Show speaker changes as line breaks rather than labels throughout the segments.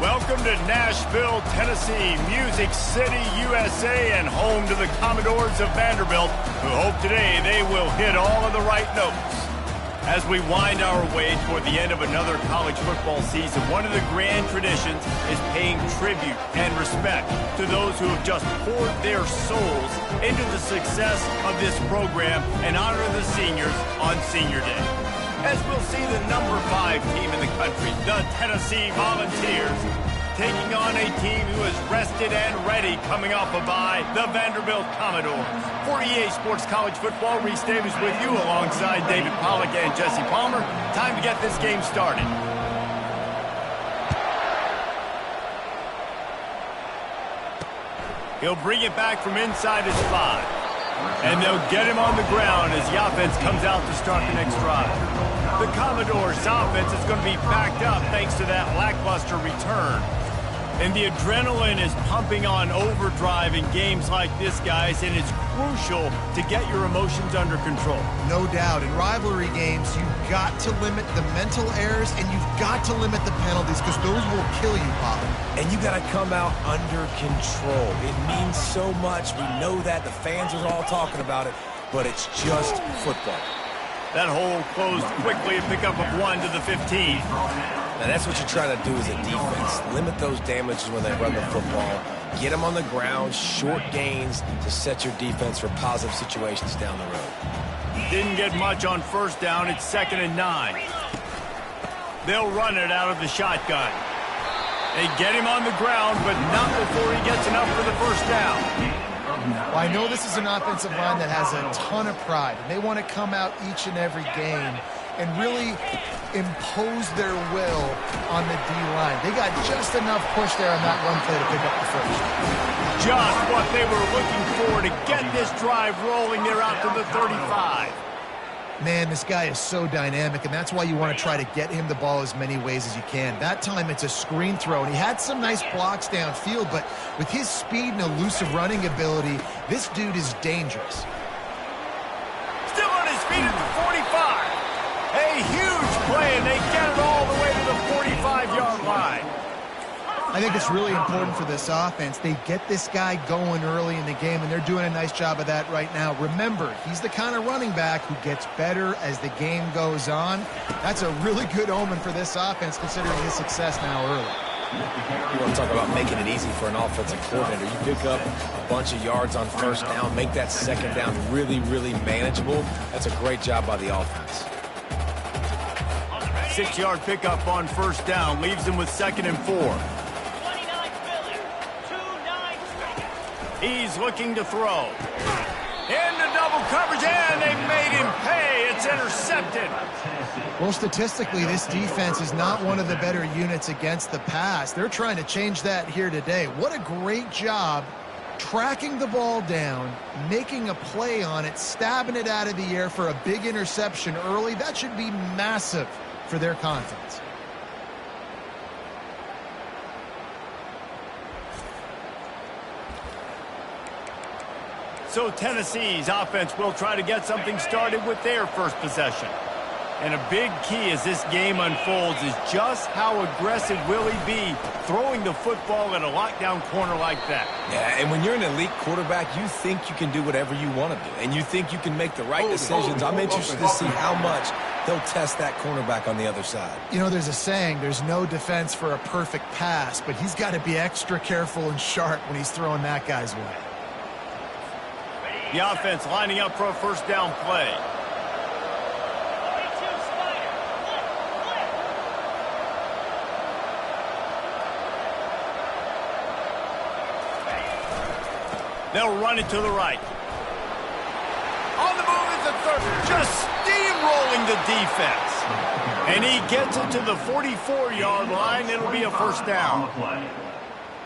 Welcome to Nashville, Tennessee, Music City, USA, and home to the Commodores of Vanderbilt, who hope today they will hit all of the right notes. As we wind our way toward the end of another college football season, one of the grand traditions is paying tribute and respect to those who have just poured their souls into the success of this program and honor the seniors on Senior Day. As we'll see the number 5 team in the country, the Tennessee Volunteers, taking on a team who is rested and ready coming off a bye, the Vanderbilt Commodores. For EA Sports College Football, Reese Davis with you alongside David Pollack and Jesse Palmer. Time to get this game started. He'll bring it back from inside his 5. And they'll get him on the ground as the offense comes out to start the next drive. The Commodores' offense is going to be backed up thanks to that lackluster return. And the adrenaline is pumping on overdrive in games like this, guys, and it's crucial to get your emotions under control.
No doubt. In rivalry games, you've got to limit the mental errors and you've got to limit the penalties because those will kill you, Bob.
And you got to come out under control. It means so much. We know that. The fans are all talking about it, but it's just football.
That hole closed quickly, a pickup of 1 to the 15.
Now that's what you're trying to do as a defense. Limit those damages when they run the football. Get them on the ground, short gains to set your defense for positive situations down the road.
Didn't get much on first down. It's 2nd and 9. They'll run it out of the shotgun. They get him on the ground, but not before he gets enough for the first down.
Well, I know this is an offensive line that has a ton of pride, and they want to come out each and every game and really impose their will on the D-line. They got just enough push there on that run play to pick up the first.
Just what they were looking for to get this drive rolling. They're out to the 35.
Man, this guy is so dynamic, and that's why you want to try to get him the ball as many ways as you can. That time, it's a screen throw, and he had some nice blocks downfield, but with his speed and elusive running ability, this dude is dangerous.
Still on his feet at the 45. A huge play, and they get it all the way to the 45-yard line.
I think it's really important for this offense. They get this guy going early in the game, and they're doing a nice job of that right now. Remember, he's the kind of running back who gets better as the game goes on. That's a really good omen for this offense, considering his success now early.
You want to talk about making it easy for an offensive coordinator. You pick up a bunch of yards on first down, make that second down really, really manageable. That's a great job by the offense.
6-yard pickup on first down leaves them with 2nd and 4. He's looking to throw. Into double coverage, and they made him pay. It's intercepted.
Well, statistically, this defense is not one of the better units against the pass. They're trying to change that here today. What a great job tracking the ball down, making a play on it, stabbing it out of the air for a big interception early. That should be massive for their confidence.
So Tennessee's offense will try to get something started with their first possession. And a big key as this game unfolds is just how aggressive will he be throwing the football at a lockdown corner like that.
Yeah, and when you're an elite quarterback, you think you can do whatever you want to do, and you think you can make the right decisions. I'm interested to see how much they'll test that cornerback on the other side.
You know, there's a saying, there's no defense for a perfect pass, but he's got to be extra careful and sharp when he's throwing that guy's way.
The offense lining up for a first down play. They'll run it to the right. On the move is the third. Just steamrolling the defense. And he gets it to the 44-yard line. It'll be a first down.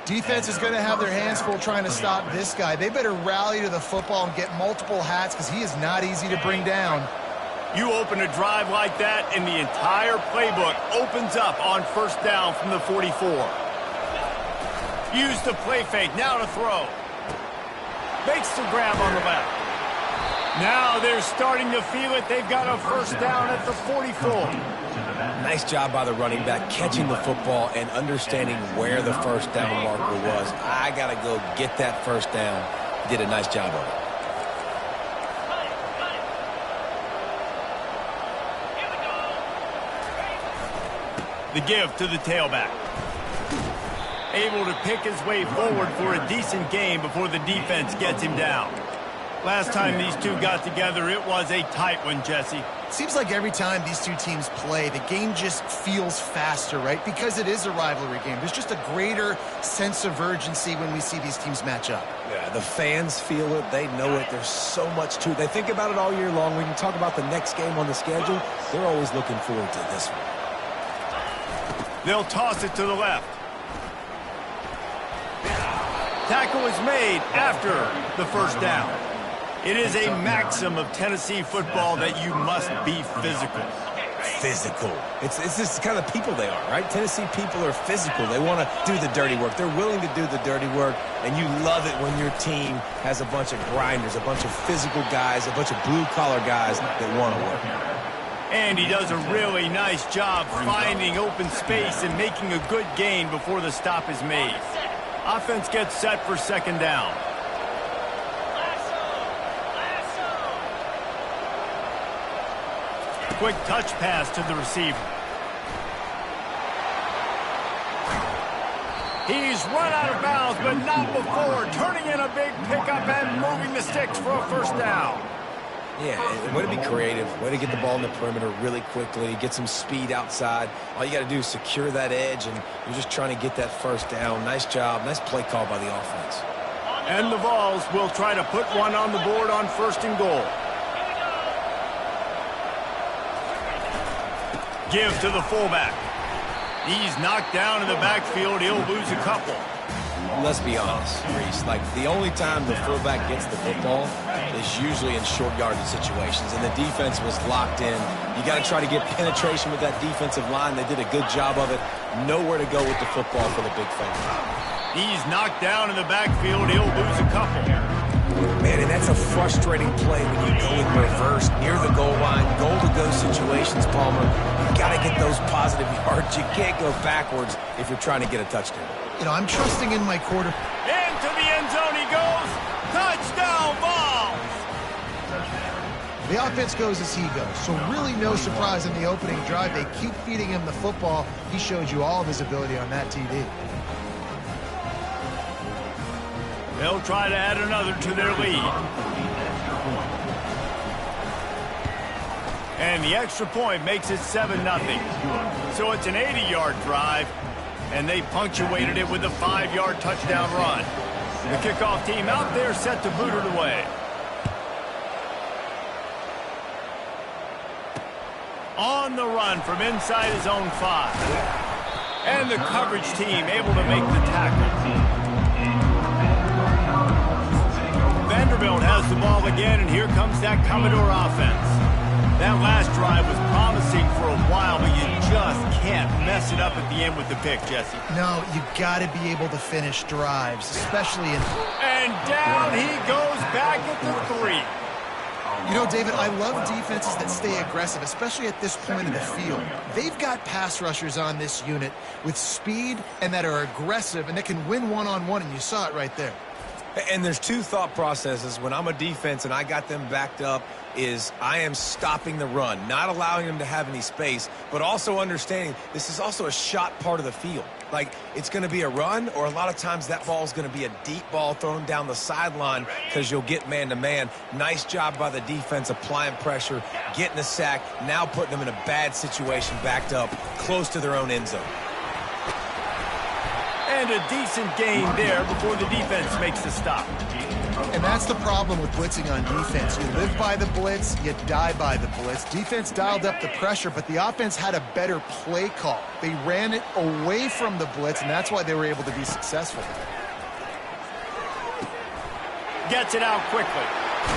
Defense is going to have their hands full trying to stop this guy. They better rally to the football and get multiple hats because he is not easy to bring down.
You open a drive like that, and the entire playbook opens up on first down from the 44. Use the play fake. Now to throw. Makes the grab on the left. Now they're starting to feel it. They've got a first down at the 44.
Nice job by the running back, catching the football and understanding where the first down marker was. I got to go get that first down. He did a nice job of it.
The give to the tailback. Able to pick his way forward for a decent game before the defense gets him down. Last time these two got together, it was a tight one, Jesse.
Seems like every time these two teams play, the game just feels faster, right? Because it is a rivalry game. There's just a greater sense of urgency when we see these teams match up.
Yeah, the fans feel it. They know it. There's so much to it. They think about it all year long. When you talk about the next game on the schedule, they're always looking forward to this one.
They'll toss it to the left. Tackle is made after the first down. It is a maxim of Tennessee football that you must be physical.
Physical. It's this kind of people they are, right? Tennessee people are physical. They want to do the dirty work. They're willing to do the dirty work, and you love it when your team has a bunch of grinders, a bunch of physical guys, a bunch of blue-collar guys that want to work.
And he does a really nice job finding open space and making a good gain before the stop is made. Offense gets set for second down. Quick touch pass to the receiver. He's run out of bounds, but not before turning in a big pickup and moving the sticks for a first down.
Yeah, way to be creative, way to get the ball in the perimeter really quickly, get some speed outside. All you got to do is secure that edge, and you're just trying to get that first down. Nice job, nice play call by the offense.
And the Vols will try to put one on the board on first and goal. give to the fullback. He's knocked down in the backfield. He'll lose a couple.
Let's be honest, Reese. Like, the only time the fullback gets the football is usually in short yardage situations, and the defense was locked in. You got to try to get penetration with that defensive line. They did a good job of it. Nowhere to go with the football for the big fella.
He's knocked down in the backfield. He'll lose a couple.
Man, and that's a frustrating play when you go in reverse near the goal line, goal-to-go situations, Palmer. You got to get those positive yards. You can't go backwards if you're trying to get a touchdown.
You know, I'm trusting in my quarter.
Into the end zone he goes. Touchdown ball.
The offense goes as he goes, so really no surprise in the opening drive. They keep feeding him the football. He showed you all of his ability on that TD.
They'll try to add another to their lead. And the extra point makes it 7-0. So it's an 80-yard drive, and they punctuated it with a 5-yard touchdown run. The kickoff team out there set to boot it away. On the run from inside his own 5. And the coverage team able to make the tackle. Vanderbilt has the ball again, and here comes that Commodore offense. That last drive was promising for a while, but you just can't mess it up at the end with the pick, Jesse.
No, you got to be able to finish drives, especially in...
And down he goes back at the 3.
You know, David, I love defenses that stay aggressive, especially at this point of the field. They've got pass rushers on this unit with speed and that are aggressive and that can win one-on-one, and you saw it right there.
And there's two thought processes when I'm a defense and I got them backed up is I am stopping the run, not allowing them to have any space, but also understanding this is also a shot part of the field. Like, it's going to be a run, or a lot of times that ball is going to be a deep ball thrown down the sideline because you'll get man-to-man. Nice job by the defense applying pressure, getting the sack, now putting them in a bad situation backed up close to their own end zone.
And a decent gain there before the defense makes the stop.
And that's the problem with blitzing on defense. You live by the blitz, you die by the blitz. Defense dialed up the pressure, but the offense had a better play call. They ran it away from the blitz, and that's why they were able to be successful.
Gets it out quickly.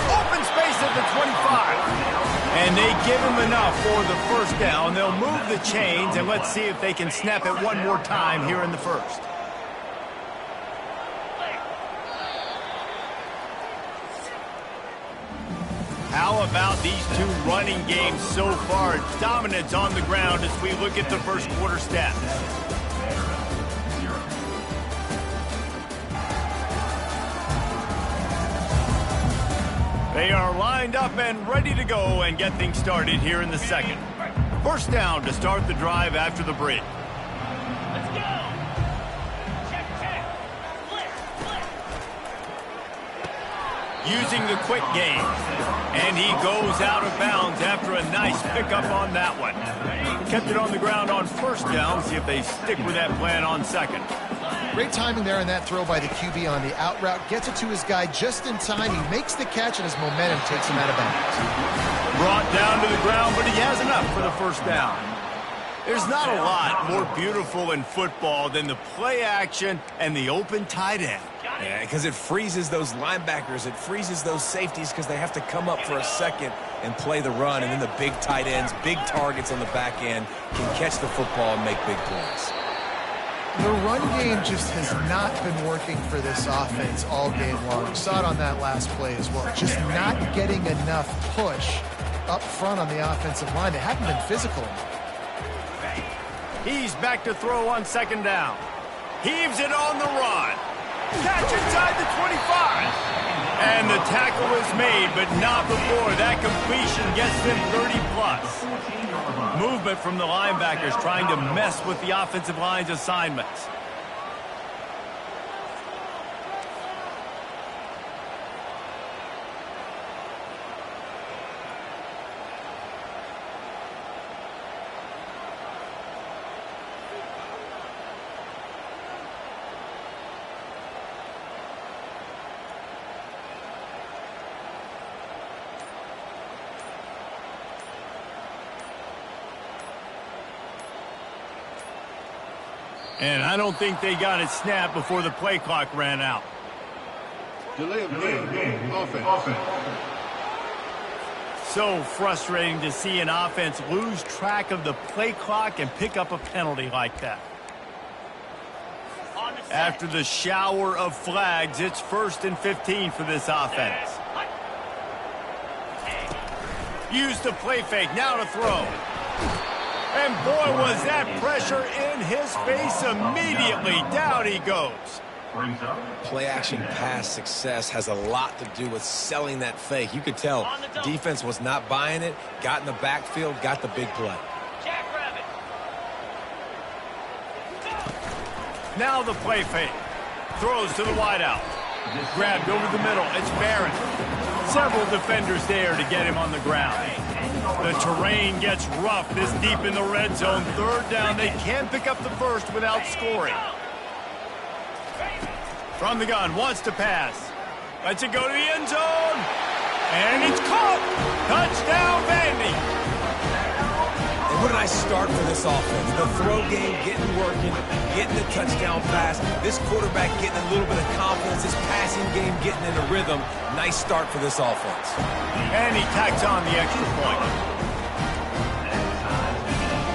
Open space at the 25. And they give him enough for the first down. They'll move the chains, and let's see if they can snap it one more time here in the first. How about these two running games so far? Dominance on the ground as we look at the first quarter stats. They are lined up and ready to go and get things started here in the second. First down to start the drive after the break. Let's go. Check. Using the quick game. And he goes out of bounds after a nice pickup on that one. Kept it on the ground on first down. See if they stick with that plan on second.
Great timing there in that throw by the QB on the out route. Gets it to his guy just in time. He makes the catch, and his momentum takes him out of bounds.
Brought down to the ground, but he has enough for the first down. There's not a lot more beautiful in football than the play action and the open tight end.
Yeah, because it freezes those linebackers. It freezes those safeties because they have to come up for a second and play the run. And then the big tight ends, big targets on the back end can catch the football and make big plays.
The run game just has not been working for this offense all game long. You saw it on that last play as well. Just not getting enough push up front on the offensive line. They haven't been physical enough.
He's back to throw on second down. Heaves it on the run. Catch inside the 25. And the tackle is made, but not before that completion gets them 30+. Movement from the linebackers trying to mess with the offensive line's assignments. And I don't think they got it snapped before the play clock ran out.
Delay of game. Offense.
So frustrating to see an offense lose track of the play clock and pick up a penalty like that. After the shower of flags, it's 1st and 15 for this offense. Use the play fake, now to throw. And boy, was that pressure in his face immediately. Down he goes.
Play action pass success has a lot to do with selling that fake. You could tell defense was not buying it, got in the backfield, got the big play.
Now the play fake. Throws to the wideout. Grabbed over the middle. It's Barron. Several defenders there to get him on the ground. The terrain gets rough this deep in the red zone. 3rd down. They can pick up the first without scoring. From the gun. Wants to pass. Lets it go to the end zone. And it's caught. Touchdown, Vandy.
And what a nice start for this offense. The throw game getting working, getting the touchdown pass. This quarterback getting a little bit of confidence. This passing game getting in a rhythm. Nice start for this offense.
And he tacks on the extra point.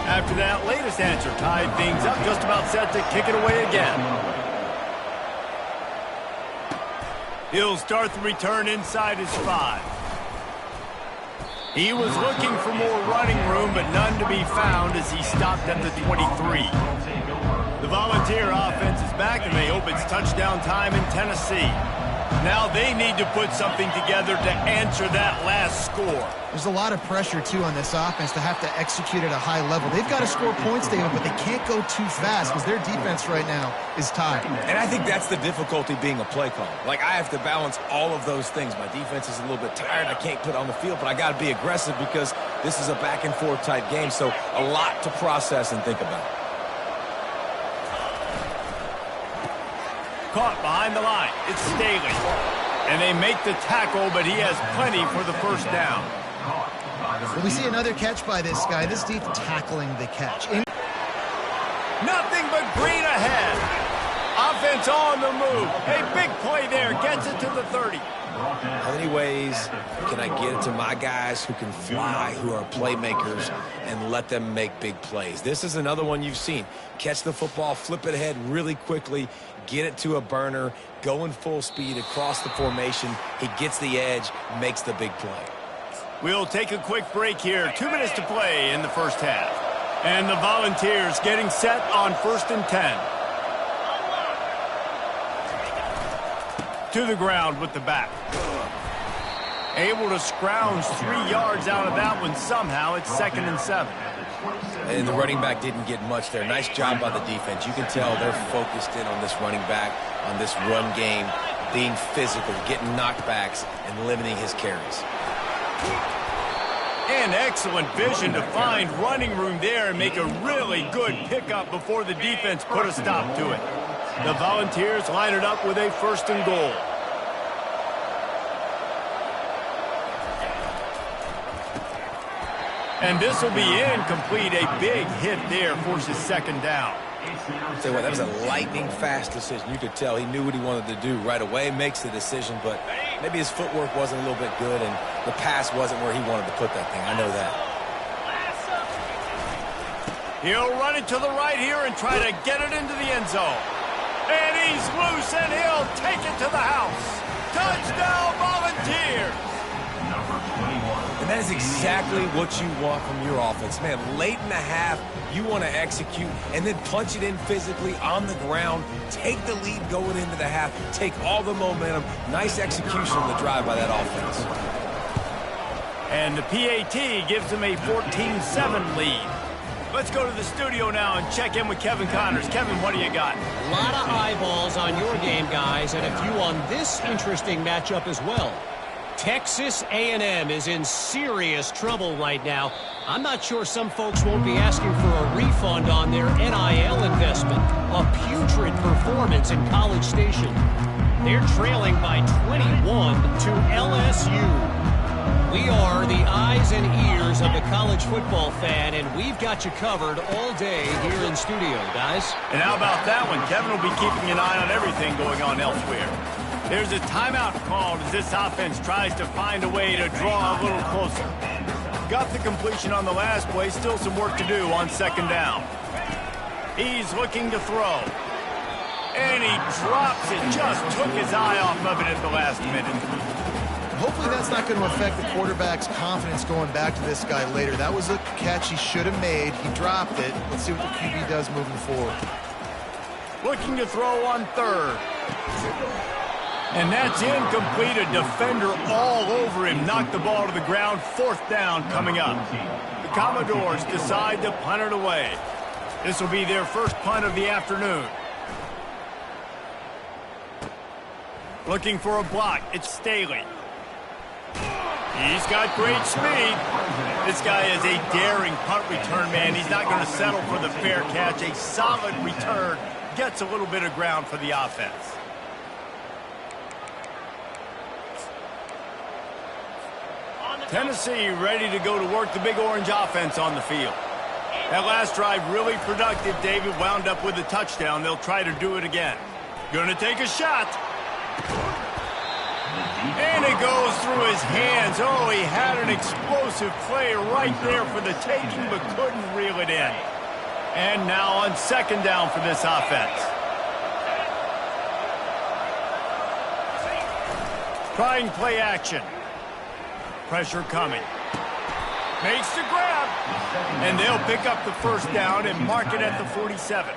After that latest answer tied things up, just about set to kick it away again. He'll start the return inside his 5. He was looking for more running room, but none to be found as he stopped at the 23. The Volunteer offense is back, and they hope it's touchdown time in Tennessee. Now they need to put something together to answer that last score.
There's a lot of pressure, too, on this offense to have to execute at a high level. They've got to score points, David, but they can't go too fast because their defense right now is tied.
And I think that's the difficulty being a play caller. Like, I have to balance all of those things. My defense is a little bit tired. I can't put it on the field, but I got to be aggressive because this is a back-and-forth type game, so a lot to process and think about.
Caught behind the line. It's Staley. And they make the tackle, but he has plenty for the first down.
Well, we see another catch by this guy. This deep tackling the catch.
Nothing but green ahead. Offense on the move. A big play there. Gets it to the 30.
How many ways can I get it to my guys who can fly, who are playmakers, and let them make big plays? This is another one you've seen. Catch the football, flip it ahead really quickly, get it to a burner, going full speed across the formation. He gets the edge, makes the big play.
We'll take a quick break here. 2 minutes to play in the first half. And the Volunteers getting set on 1st and 10. To the ground with the back. Able to scrounge 3 yards out of that one somehow. It's 2nd and 7.
And the running back didn't get much there. Nice job by the defense. You can tell they're focused in on this running back, on this run game, being physical, getting knockbacks, and limiting his carries.
And excellent vision to find running room there and make a really good pickup before the defense put a stop to it. The Volunteers line it up with a 1st and goal. And this will be incomplete. A big hit there forces 2nd down.
Tell you what, that was a lightning-fast decision. You could tell he knew what he wanted to do right away, makes the decision, but maybe his footwork wasn't a little bit good, and the pass wasn't where he wanted to put that thing. I know that.
He'll run it to the right here and try to get it into the end zone. And he's loose, and he'll take it to the house. Touchdown, Volunteers!
And that is exactly what you want from your offense. Man, late in the half, you want to execute and then punch it in physically on the ground, take the lead going into the half, take all the momentum. Nice execution on the drive by that offense.
And the PAT gives them a 14-7 lead. Let's go to the studio now and check in with Kevin Connors. Kevin, what do you got?
A lot of eyeballs on your game, guys, and a few on this interesting matchup as well. Texas A&M is in serious trouble right now. I'm not sure some folks won't be asking for a refund on their NIL investment. A putrid performance in College Station. They're trailing by 21 to LSU. We are the eyes and ears of the college football fan, and we've got you covered all day here in studio, guys.
And how about that one? Kevin will be keeping an eye on everything going on elsewhere. There's a timeout called as this offense tries to find a way to draw a little closer. Got the completion on the last play, still some work to do on second down. He's looking to throw. And he drops it, just took his eye off of it at the last minute.
Hopefully that's not going to affect the quarterback's confidence going back to this guy later. That was a catch he should have made. He dropped it. Let's see what the QB does moving forward.
Looking to throw on third. And that's incomplete. A defender all over him. Knocked the ball to the ground. Fourth down coming up. The Commodores decide to punt it away. This will be their first punt of the afternoon. Looking for a block. It's Staley. He's got great speed. This guy is a daring punt return man. He's not going to settle for the fair catch. A solid return. Gets a little bit of ground for the offense. Tennessee ready to go to work the Big Orange offense on the field. That last drive really productive. David wound up with a touchdown. They'll try to do it again. Going to take a shot. And it goes through his hands. Oh, he had an explosive play right there for the taking, but couldn't reel it in. And now on second down for this offense. Trying play action. Pressure coming. Makes the grab. And they'll pick up the first down and mark it at the 47.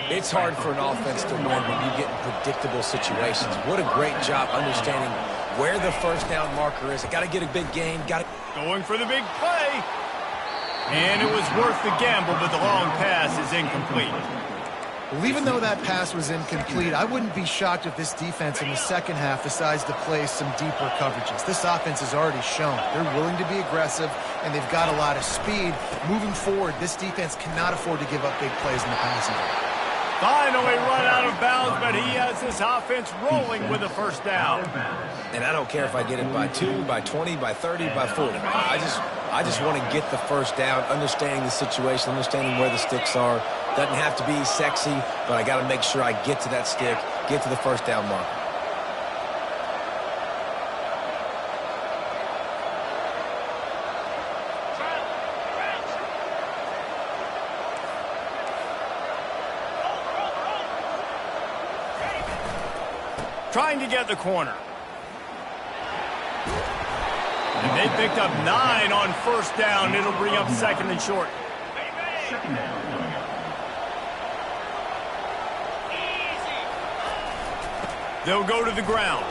It's hard for an offense to win when you get in predictable situations. What a great job understanding where the first down marker is. Got to get a big gain.
Going for the big play. And it was worth the gamble, but the long pass is incomplete.
Well, even though that pass was incomplete, I wouldn't be shocked if this defense in the second half decides to play some deeper coverages. This offense has already shown they're willing to be aggressive, and they've got a lot of speed. Moving forward, this defense cannot afford to give up big plays in the passing game.
Finally run out of bounds, but he has this offense rolling with a first down.
And I don't care if I get it by 2, by 20, by 30, by 40. I just want to get the first down, understanding the situation, understanding where the sticks are. Doesn't have to be sexy, but I got to make sure I get to that stick, get to the first down marker.
Trying to get the corner. And they picked up 9 on first down. It'll bring up second and short. They'll go to the ground.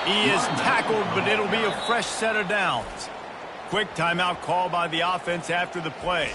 He is tackled, but it'll be a fresh set of downs. Quick timeout call by the offense after the play.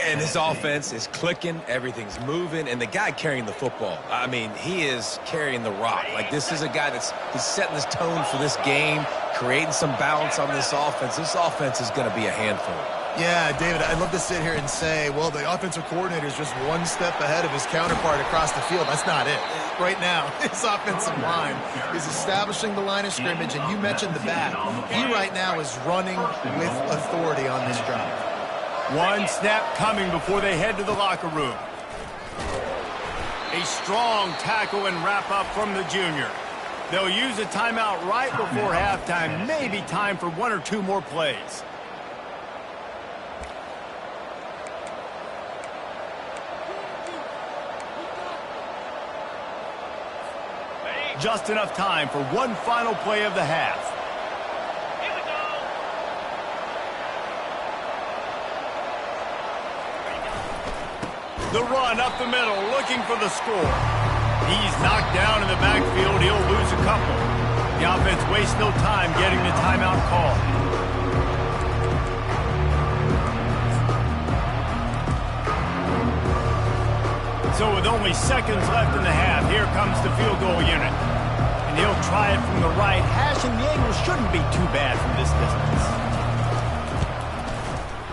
And this offense is clicking, everything's moving, and the guy carrying the football, I mean, he is carrying the rock. Like, this is a guy he's setting this tone for this game, creating some balance on this offense. This offense is going to be a handful.
Yeah, David, I'd love to sit here and say, well, the offensive coordinator is just one step ahead of his counterpart across the field. That's not it. Right now, his offensive line is establishing the line of scrimmage, and you mentioned the back. He right now is running with authority on this drive.
One snap coming before they head to the locker room. A strong tackle and wrap up from the junior. They'll use a timeout right before halftime. Maybe time for 1 or 2 more plays. Just enough time for one final play of the half.
Here we go.
The run up the middle, looking for the score. He's knocked down in the backfield. He'll lose a couple. The offense wastes no time getting the timeout call. So with only seconds left in the half, here comes the field goal unit. And he'll try it from the right hash, and the angle shouldn't be too bad from this distance.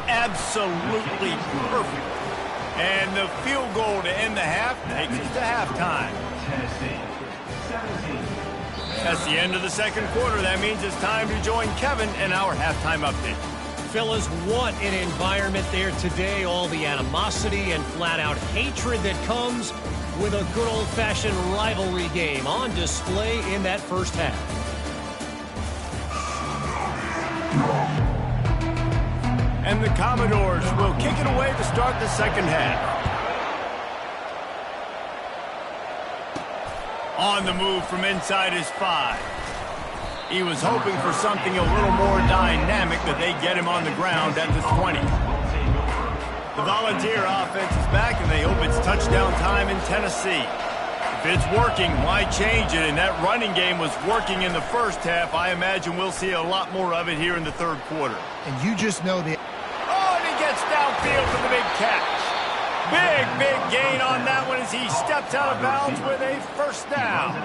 Absolutely perfect. And the field goal to end the half takes us to halftime. That's the end of the second quarter. That means it's time to join Kevin in our halftime update.
Fellas, what an environment there today. All the animosity and flat-out hatred that comes with a good old-fashioned rivalry game on display in that first half.
And the Commodores will kick it away to start the second half. On the move from inside his 5. He was hoping for something a little more dynamic, but they get him on the ground at the 20. The Volunteer offense is back, and they hope it's touchdown time in Tennessee. If it's working, why change it? And that running game was working in the first half. I imagine we'll see a lot more of it here in the third quarter.
And you just know the...
Oh, and he gets downfield for the big catch. Big gain on that one as he steps out of bounds with a first down.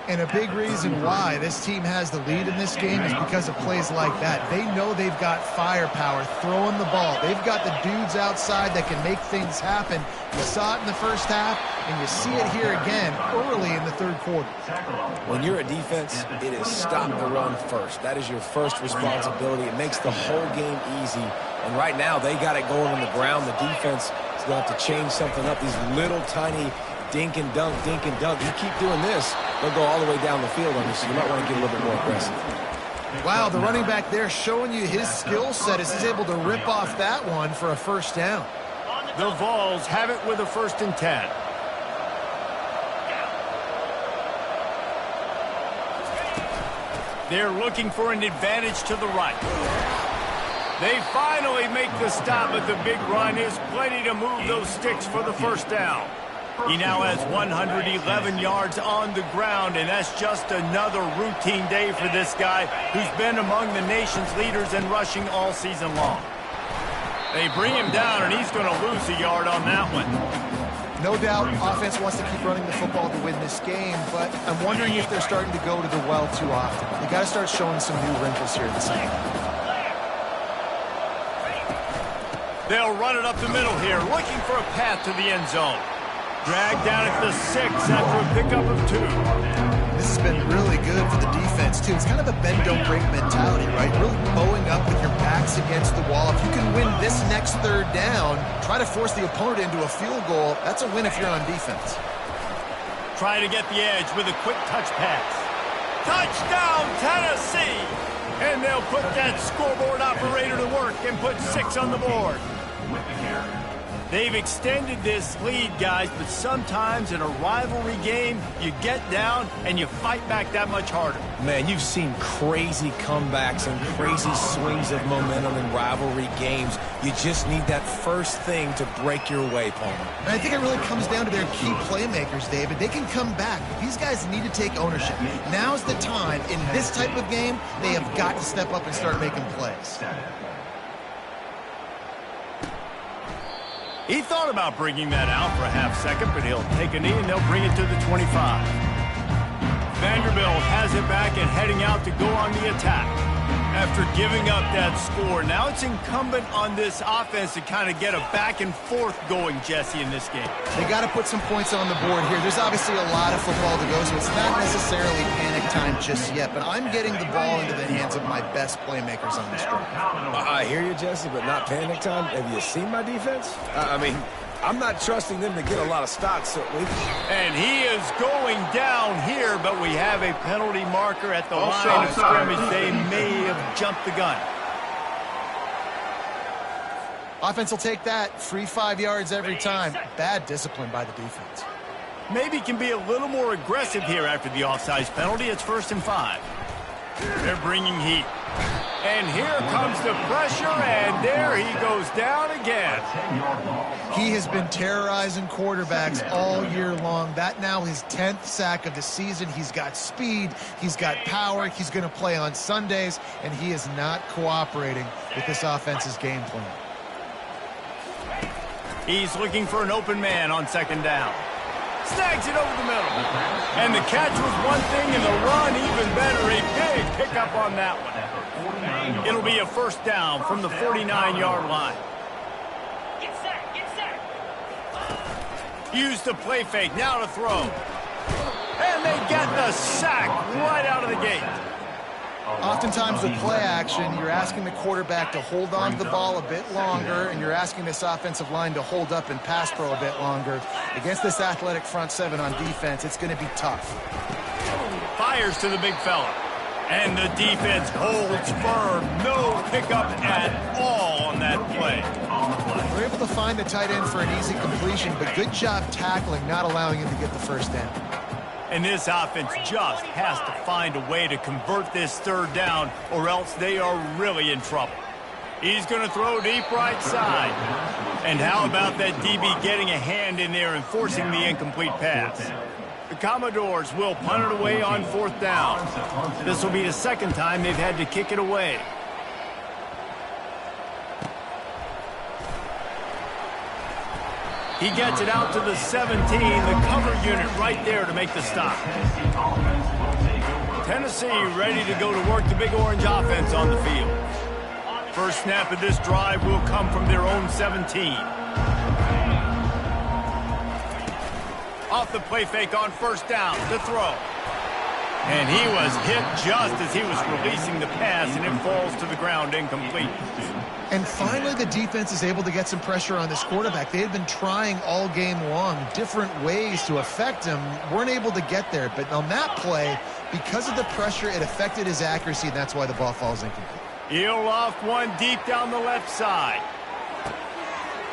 And a big reason why this team has the lead in this game is because of plays like that. They know they've got firepower throwing the ball. They've got the dudes outside that can make things happen. You saw it in the first half, and you see it here again early in the third quarter.
When you're a defense, it is stop the run first. That is your first responsibility. It makes the whole game easy. And right now, they got it going on the ground. The defense is going to have to change something up. These little tiny dink and dunk. You keep doing this, they'll go all the way down the field on you, so you might want to get a little bit more aggressive.
Wow, the running back there showing you his skill set as he's able to rip off that one for a first down.
The Vols have it with a 1st and 10. They're looking for an advantage to the right. They finally make the stop, but the big run is plenty to move those sticks for the first down. He now has 111 yards on the ground, and that's just another routine day for this guy who's been among the nation's leaders in rushing all season long. They bring him down, and he's going to lose a yard on that one.
No doubt, offense wants to keep running the football to win this game, but I'm wondering if they're starting to go to the well too often. They got to start showing some new wrinkles here in the second.
They'll run it up the middle here, looking for a path to the end zone. Dragged down at the 6 after a pickup of 2.
This has been really good for the defense, too. It's kind of a bend-don't-break mentality, right? Really bowing up with your backs against the wall. If you can win this next third down, try to force the opponent into a field goal, that's a win if you're on defense.
Trying to get the edge with a quick touch pass. Touchdown, Tennessee! And they'll put that scoreboard operator to work and put 6 on the board. They've extended this lead, guys, but sometimes in a rivalry game, you get down and you fight back that much harder.
Man, you've seen crazy comebacks and crazy swings of momentum in rivalry games. You just need that first thing to break your way, Palmer.
And I think it really comes down to their key playmakers, David. They can come back. These guys need to take ownership. Now's the time. In this type of game, they have got to step up and start making plays.
He thought about bringing that out for a half second, but he'll take a knee and they'll bring it to the 25. Vanderbilt has it back and heading out to go on the attack. After giving up that score, now it's incumbent on this offense to kind of get a back and forth going, Jesse, in this game.
They got to put some points on the board here. There's obviously a lot of football to go, so it's not necessarily panic time just yet, but I'm getting the ball into the hands of my best playmakers on this drive.
I hear you, Jesse, but not panic time. Have you seen my defense? I mean, I'm not trusting them to get a lot of stops, certainly.
And he is going down here, but we have a penalty marker at the line of scrimmage. They may have jumped the gun.
Offense will take that. Free 5 yards every time. Bad discipline by the defense.
Maybe can be a little more aggressive here after the offsides penalty. It's 1st and 5. They're bringing heat. And here comes the pressure, and there he goes down again.
He has been terrorizing quarterbacks all year long. That now his 10th sack of the season. He's got speed. He's got power. He's going to play on Sundays, and he is not cooperating with this offense's game plan.
He's looking for an open man on 2nd down. Snags it over the middle. And the catch was one thing, and the run even better. A big pickup on that one. It'll be a 1st down from the 49-yard line.
Get set, get set.
Use the play fake, now to throw. And they get the sack right out of the gate.
Oftentimes with play action, you're asking the quarterback to hold on to the ball a bit longer, and you're asking this offensive line to hold up and pass pro a bit longer. Against this athletic front seven on defense, it's going to be tough.
Fires to the big fella. And the defense holds firm. No pickup at all on that play.
We're able to find the tight end for an easy completion, but good job tackling, not allowing him to get the first down.
And this offense just has to find a way to convert this third down, or else they are really in trouble. He's going to throw deep right side. And how about that DB getting a hand in there and forcing the incomplete pass? The Commodores will punt it away on fourth down. This will be the second time they've had to kick it away. He gets it out to the 17, the cover unit right there to make the stop. Tennessee ready to go to work the Big Orange offense on the field. First snap of this drive will come from their own 17. Off the play fake on first down to throw. And he was hit just as he was releasing the pass, and it falls to the ground incomplete.
And finally, the defense is able to get some pressure on this quarterback. They had been trying all game long different ways to affect him. Weren't able to get there. But on that play, because of the pressure, it affected his accuracy, and that's why the ball falls incomplete.
He'll loft one deep down the left side.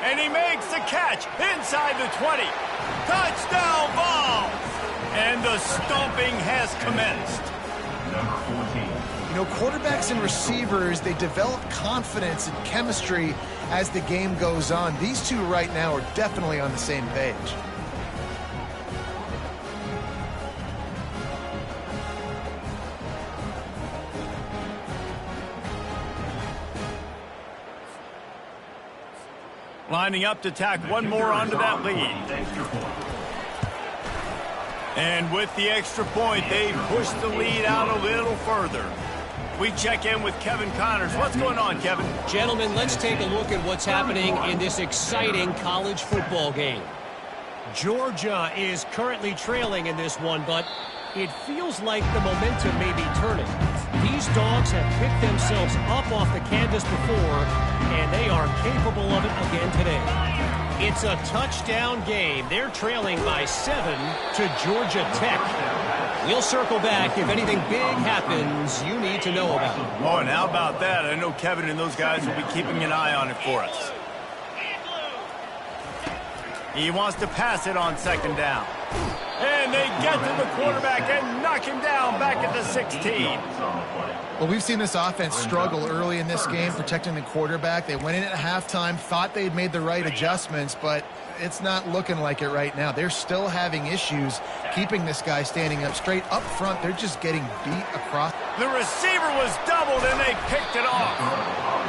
And he makes the catch inside the 20. Touchdown ball! And the stomping has commenced.
You know, quarterbacks and receivers, they develop confidence and chemistry as the game goes on. These two right now are definitely on the same page.
Lining up to tack one more onto that lead. And with the extra point, they push the lead out a little further. We check in with Kevin Connors. What's going on, Kevin?
Gentlemen, let's take a look at what's happening in this exciting college football game. Georgia is currently trailing in this one, but it feels like the momentum may be turning. These dogs have picked themselves up off the canvas before, and they are capable of it again today. It's a touchdown game. They're trailing by 7 to Georgia Tech. We'll circle back if anything big happens you need to know about.
Oh, and how about that? I know Kevin and those guys will be keeping an eye on it for us. He wants to pass it on second down. And they get to the quarterback and knock him down back at the 16.
Well, we've seen this offense struggle early in this game, protecting the quarterback. They went in at halftime, thought they'd made the right adjustments, but it's not looking like it right now. They're still having issues keeping this guy standing up straight. Up front, they're just getting beat across.
The receiver was doubled, and they picked it off.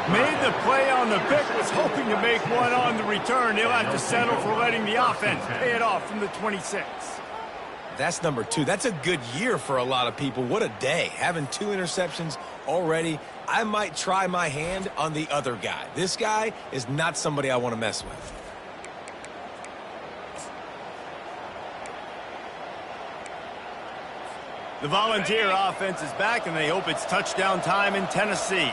Made the play on the pick, was hoping to make one on the return. They'll have to settle for letting the offense pay it off from the 26.
That's number 2. That's a good year for a lot of people. What a day. Having 2 interceptions already. I might try my hand on the other guy. This guy is not somebody I want to mess with.
The Volunteer offense is back, and they hope it's touchdown time in Tennessee.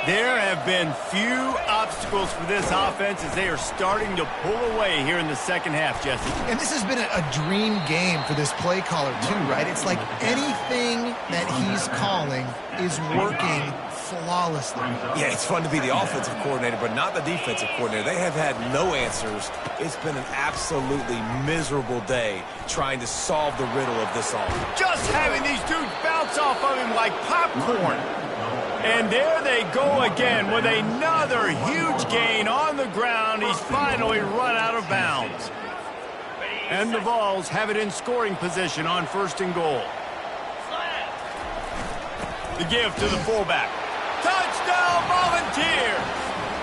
There have been few obstacles for this offense as they are starting to pull away here in the second half, Jesse.
And this has been a dream game for this play caller, too, right? It's like anything that he's calling is working flawlessly.
Yeah, it's fun to be the offensive coordinator, but not the defensive coordinator. They have had no answers. It's been an absolutely miserable day trying to solve the riddle of this offense.
Just having these dudes bounce off of him like popcorn. And there they go again with another huge gain on the ground. He's finally run out of bounds. And the Vols have it in scoring position on first and goal. The give to the fullback. Touchdown, Volunteer!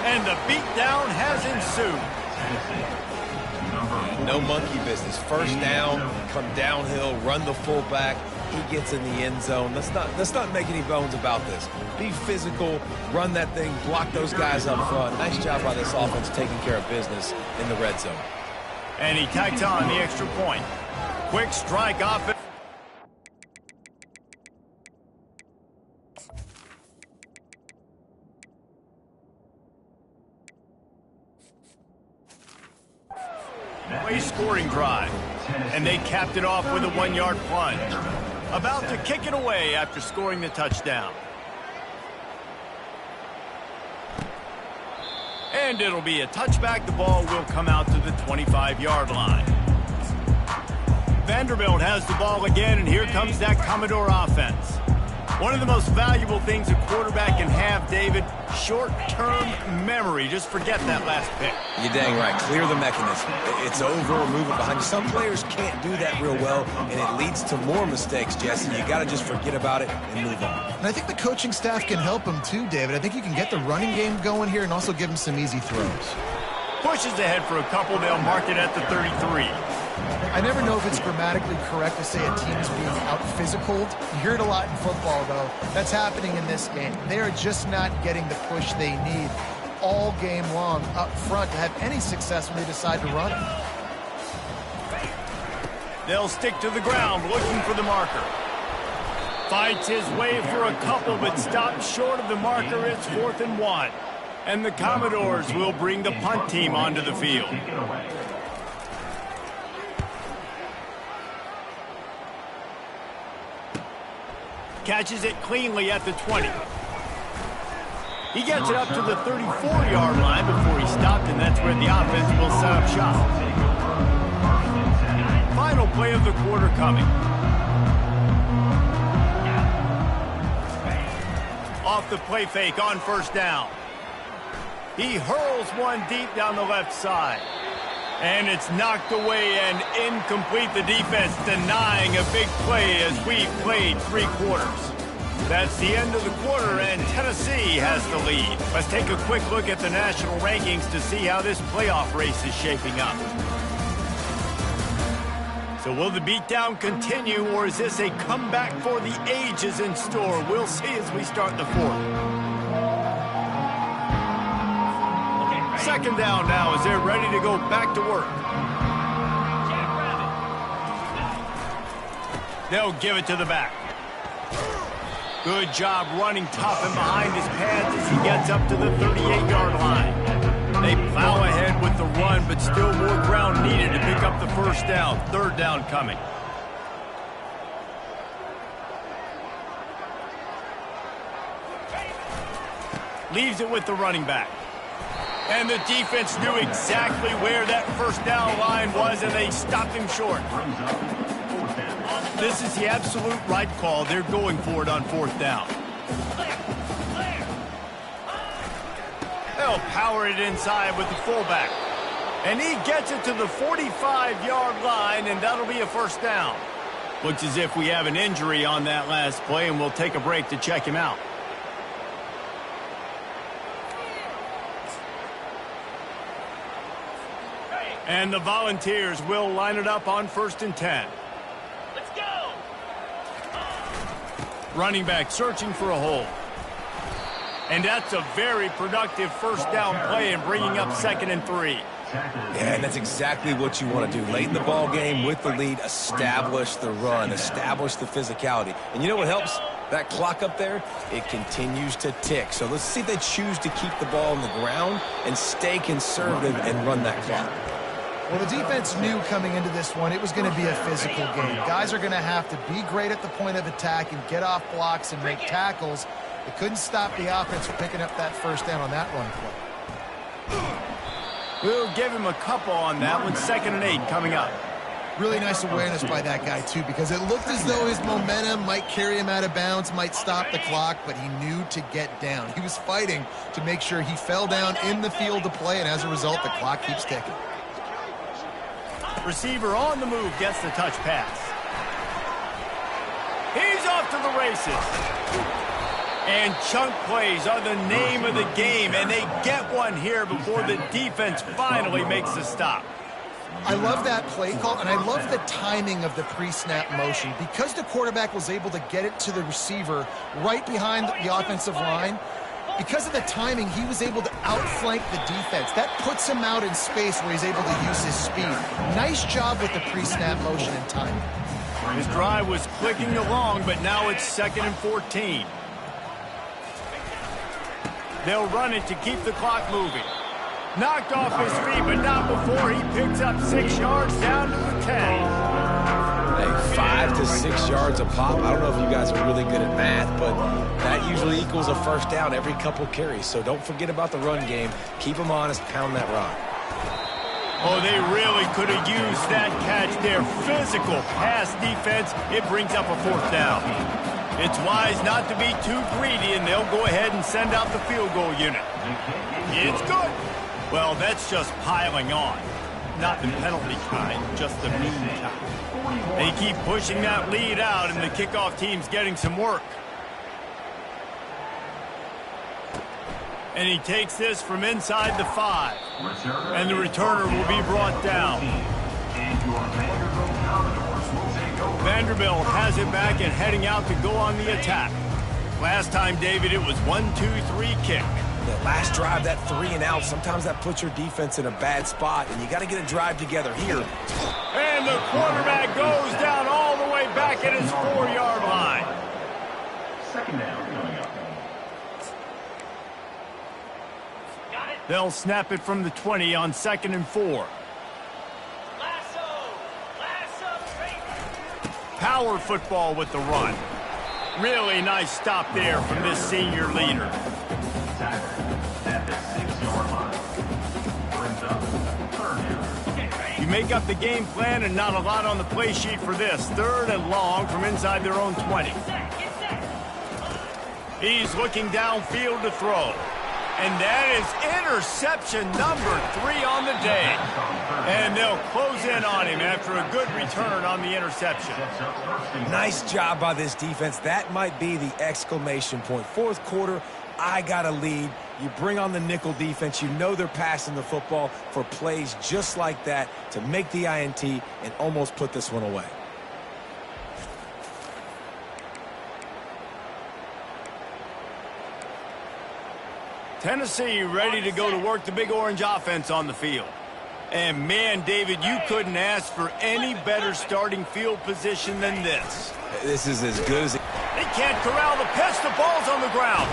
And the beatdown has ensued.
No monkey business. First down, come downhill, run the fullback. He gets in the end zone. Let's not make any bones about this. Be physical, run that thing, block those guys up front. Nice job by this offense taking care of business in the red zone.
And he tacks on the extra point. Quick strike offense. scoring drive. And they capped it off with a 1-yard plunge. About to kick it away after scoring the touchdown. And it'll be a touchback. The ball will come out to the 25-yard line. Vanderbilt has the ball again, and here comes that Commodore offense. One of the most valuable things a quarterback can have, David, short-term memory. Just forget that last pick.
You're dang right. Clear the mechanism. It's over or move it behind you. Some players can't do that real well, and it leads to more mistakes, Jesse. You got to just forget about it and move on.
And I think the coaching staff can help him too, David. I think you can get the running game going here and also give him some easy throws.
Pushes ahead for a couple. They'll mark it at the 33.
I never know if it's grammatically correct to say a team is being out-physicaled. You hear it a lot in football, though. That's happening in this game. They are just not getting the push they need all game long up front to have any success when they decide to run it.
They'll stick to the ground looking for the marker. Fights his way for a couple, but stops short of the marker. It's 4th and 1. And the Commodores will bring the punt team onto the field. Catches it cleanly at the 20. He gets it up to the 34-yard line before he stopped, and that's where the offense will set up shop. Final play of the quarter coming. Off the play fake on 1st down. He hurls one deep down the left side. And it's knocked away and incomplete. The defense denying a big play as we played 3 quarters. That's the end of the quarter, and Tennessee has the lead. Let's take a quick look at the national rankings to see how this playoff race is shaping up. So will the beatdown continue, or is this a comeback for the ages in store? We'll see as we start the 4th. 2nd down now as they're ready to go back to work. They'll give it to the back. Good job running tough and behind his pads as he gets up to the 38-yard line. They plow ahead with the run, but still more ground needed to pick up the 1st down. 3rd down coming. Leaves it with the running back. And the defense knew exactly where that 1st down line was, and they stopped him short. This is the absolute right call. They're going for it on 4th down. They'll power it inside with the fullback. And he gets it to the 45-yard line, and that'll be a 1st down. Looks as if we have an injury on that last play, and we'll take a break to check him out. And the Volunteers will line it up on 1st and 10.
Let's go!
Running back searching for a hole. And that's a very productive 1st down play and bringing up 2nd and 3.
Yeah, and that's exactly what you want to do. Late in the ball game with the lead, establish the run, establish the physicality. And you know what helps? That clock up there, it continues to tick. So let's see if they choose to keep the ball on the ground and stay conservative and run that clock.
Well, the defense knew coming into this one it was going to be a physical game. Guys are going to have to be great at the point of attack and get off blocks and make tackles. They couldn't stop the offense from picking up that 1st down on that run play.
We'll give him a couple on that one. 2nd and 8 coming up.
Really nice awareness by that guy, too, because it looked as though his momentum might carry him out of bounds, might stop the clock, but he knew to get down. He was fighting to make sure he fell down in the field to play, and as a result, the clock keeps ticking.
Receiver on the move gets the touch pass. He's off to the races. And chunk plays are the name of the game, and they get one here before the defense finally makes the stop.
I love that play call, and I love the timing of the pre-snap motion. Because the quarterback was able to get it to the receiver right behind the offensive line, because of the timing, he was able to outflank the defense. That puts him out in space where he's able to use his speed. Nice job with the pre-snap motion and timing.
His drive was clicking along, but now it's 2nd and 14. They'll run it to keep the clock moving. Knocked off his feet, but not before he picks up 6 yards down to the 10.
Hey, 5 to 6 yards a pop. I don't know if you guys are really good at math, but that usually equals a first down every couple carries. So don't forget about the run game. Keep them honest, pound that rock.
Oh, they really could have used that catch there. Physical pass defense. It brings up a 4th down. It's wise not to be too greedy, and they'll go ahead and send out the field goal unit. It's good. Well, that's just piling on. Not the penalty kind, just the mean kind. They keep pushing that lead out, and the kickoff team's getting some work. And he takes this from inside the 5. And the returner will be brought down. Vanderbilt has it back and heading out to go on the attack. Last time, David, it was 1-2-3 kick.
That last drive, that 3 and out, sometimes that puts your defense in a bad spot, and you got to get a drive together here.
And the quarterback goes down all the way back at his 4-yard line.
Second down coming up.
They'll snap it from the 20 on 2nd and 4. Power football with the run. Really nice stop there from this senior leader. You make up the game plan and not a lot on the play sheet for this. 3rd and long from inside their own 20. He's looking downfield to throw. And that is interception number 3 on the day. And they'll close in on him after a good return on the interception.
Nice job by this defense. That might be the exclamation point. 4th quarter, I got a lead. You bring on the nickel defense. You know they're passing the football for plays just like that to make the INT and almost put this one away.
Tennessee ready to go to work the Big Orange offense on the field. And man, David, you couldn't ask for any better starting field position than this.
This is as good as it.
They can't corral the pitch. The ball's on the ground.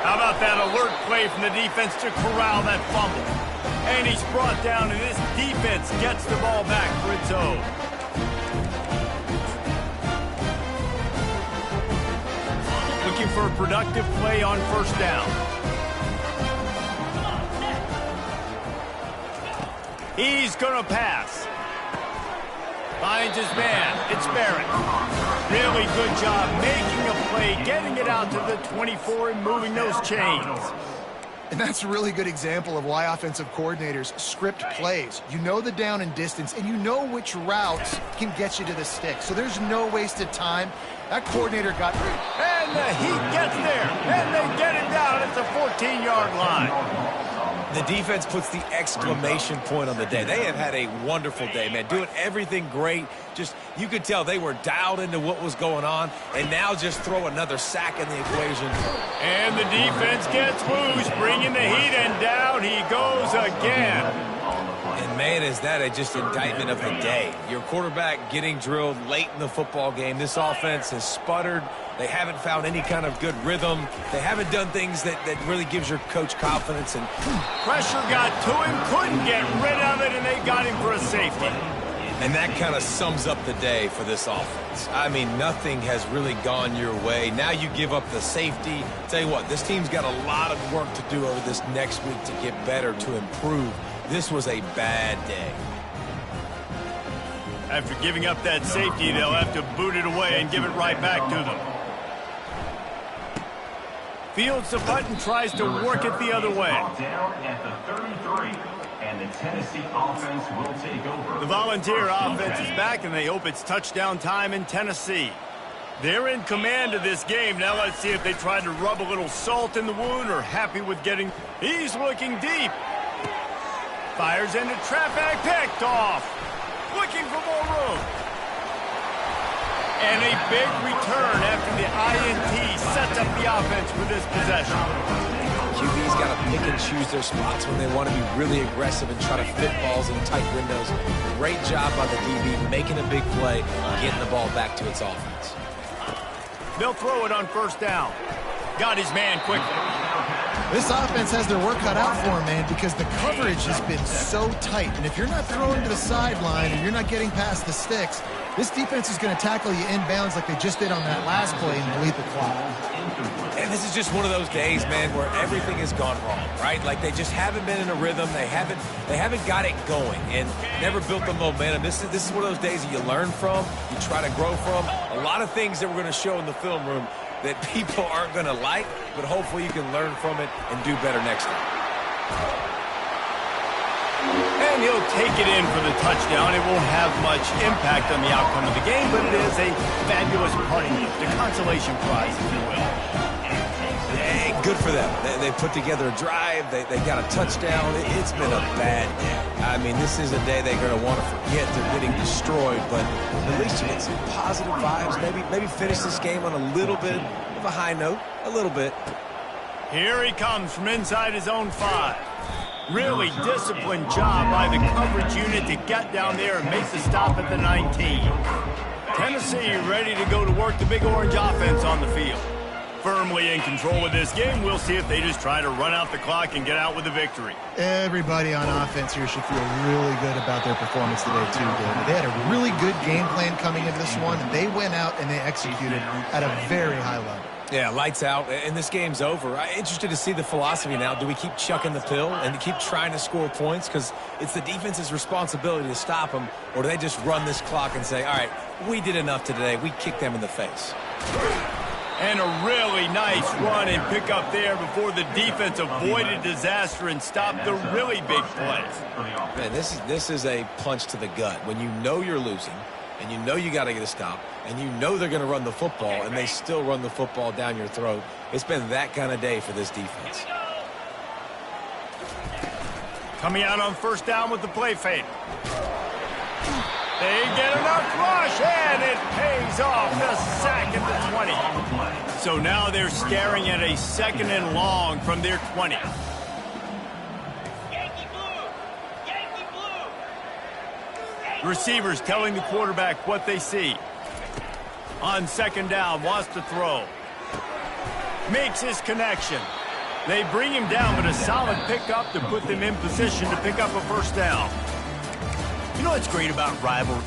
How about that alert play from the defense to corral that fumble? And he's brought down, and this defense gets the ball back for its own. Looking for a productive play on 1st down. He's going to pass. Finds his man. It's Barrett. Really good job making a play, getting it out to the 24 and moving those chains.
And that's a really good example of why offensive coordinators script plays. You know the down and distance, and you know which routes can get you to the stick. So there's no wasted time. That coordinator got...
And the Heat gets there, and they get it down at the 14-yard line.
The defense puts the exclamation point on the day. They have had a wonderful day, man. Doing everything great. Just, you could tell they were dialed into what was going on, and now just throw another sack in the equation.
And the defense gets loose, bringing the Heat, and down he goes again.
And, man, is that a just indictment of the day. Your quarterback getting drilled late in the football game. This offense has sputtered. They haven't found any kind of good rhythm. They haven't done things that really gives your coach confidence. And
pressure got to him, couldn't get rid of it, and they got him for a safety.
And that kind of sums up the day for this offense. I mean, nothing has really gone your way. Now you give up the safety. Tell you what, this team's got a lot of work to do over this next week to get better, to improve. This was a bad day.
After giving up that safety, they'll have to boot it away and give it right back to them. Fields the punt and tries to work it the other way.
Down at the 33, and the Tennessee offense will take over.
The Volunteer offense is back, and they hope it's touchdown time in Tennessee. They're in command of this game. Now let's see if they try to rub a little salt in the wound or happy with getting... He's looking deep. Fires into traffic, picked off. Looking for more room. And a big return after the INT sets up the offense for this possession.
QB's got to pick and choose their spots when they want to be really aggressive and try to fit balls in tight windows. Great job by the DB making a big play, getting the ball back to its offense.
They'll throw it on 1st down. Got his man quickly.
This offense has their work cut out for them, man, because the coverage has been so tight. And if you're not throwing to the sideline or you're not getting past the sticks, this defense is going to tackle you inbounds like they just did on that last play and bleed the clock.
And this is just one of those days, man, where everything has gone wrong, right? Like they just haven't been in a rhythm. They haven't got it going and never built the momentum. This is one of those days that you learn from, you try to grow from. A lot of things that we're going to show in the film room that people aren't going to like, but hopefully you can learn from it and do better next time.
And he'll take it in for the touchdown. It won't have much impact on the outcome of the game, but it is a fabulous parting gift, a consolation prize, if you will.
Hey, good for them. They put together a drive. They got a touchdown. It's been a bad day. I mean, this is a day they're going to want to forget. They're getting destroyed, but at least you get some positive vibes. Maybe finish this game on a little bit of a high note, a little bit.
Here he comes from inside his own 5. Really disciplined job by the coverage unit to get down there and make the stop at the 19. Tennessee ready to go to work the Big Orange offense on the field. Firmly in control of this game. We'll see if they just try to run out the clock and get out with a victory.
Everybody on offense here should feel really good about their performance today, too, David. They had a really good game plan coming into this one, and they went out and they executed at a very high level.
Yeah, lights out, and this game's over. I'm interested to see the philosophy now. Do we keep chucking the pill and keep trying to score points? Because it's the defense's responsibility to stop them, or do they just run this clock and say, all right, we did enough today. We kicked them in the face.
And a really nice run and pick up there before the defense avoided disaster and stopped the really big plays.
Man, this is a punch to the gut. When you know you're losing, and you know you got to get a stop, and you know they're going to run the football, and they still run the football down your throat. It's been that kind of day for this defense.
Coming out on first down with the play fake. They get enough rush, and it pays off. The sack at the 20. So now they're staring at a 2nd and long from their 20. Receivers telling the quarterback what they see. On 2nd down, wants to throw. Makes his connection. They bring him down, but a solid pickup to put them in position to pick up a first down. You know what's great about rivalry?